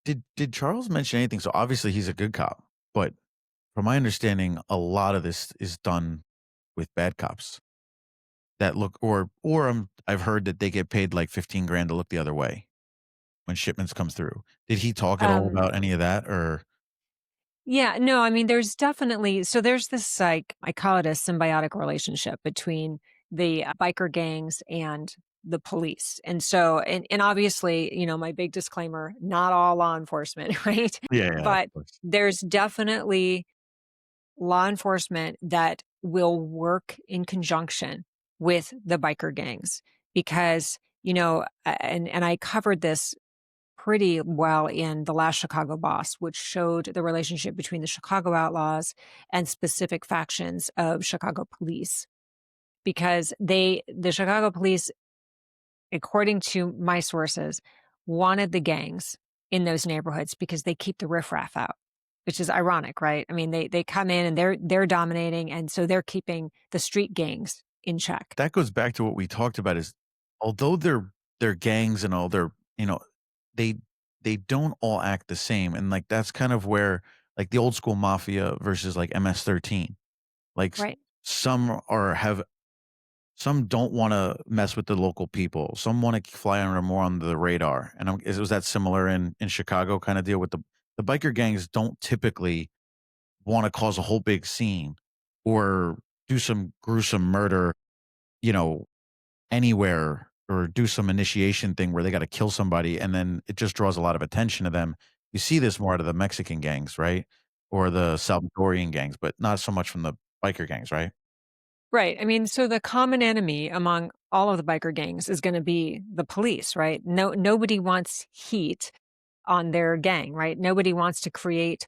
Did Charles mention anything? So obviously he's a good cop, but from my understanding, a lot of this is done with bad cops that look I've heard that they get paid like 15 grand to look the other way when shipments comes through. Did he talk at all Um, about any of that or yeah, no, I mean, there's definitely there's this, like, I call it a symbiotic relationship between the biker gangs and the police. And so and obviously, my big disclaimer, not all law enforcement, right? Yeah, yeah, of But course. there's definitely law enforcement that will work in conjunction with the biker gangs because, and I covered this pretty well in The Last Chicago Boss, which showed the relationship between the Chicago Outlaws and specific factions of Chicago police. Because the Chicago police, according to my sources, wanted the gangs in those neighborhoods because they keep the riffraff out, which is ironic, right? I mean, they come in and they're dominating, and so they're keeping the street gangs in check. That goes back to what we talked about is although they're gangs and all they're you know, they they don't all act the same, and, like, that's kind of where like, the old school mafia versus, like, MS-13. Like, Right. some don't wanna mess with the local people, some wanna fly under more under the radar, and was that similar in Chicago kinda deal with the biker gangs don't typically wanna cause a whole big scene or do some gruesome murder, you know, anywhere or do some initiation thing where they gotta kill somebody, and then it just draws a lot of attention to them. You see this more out of the Mexican gangs, right? Or the Salvadorian gangs, but not so much from the biker gangs, right? Right. I mean, so the common enemy among all of the biker gangs is going to be the police, right? Nobody wants heat on their gang, right? Nobody wants to create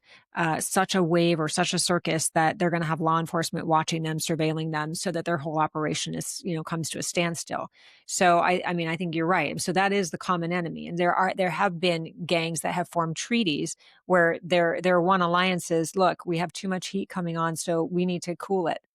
such a wave or such a circus that they're going to have law enforcement watching them, surveilling them, so that their whole operation comes to a standstill. So I mean, I think you're right. So that is the common enemy, and there have been gangs that have formed treaties where their one alliance is, look, we have too much heat coming on, so we need to cool it.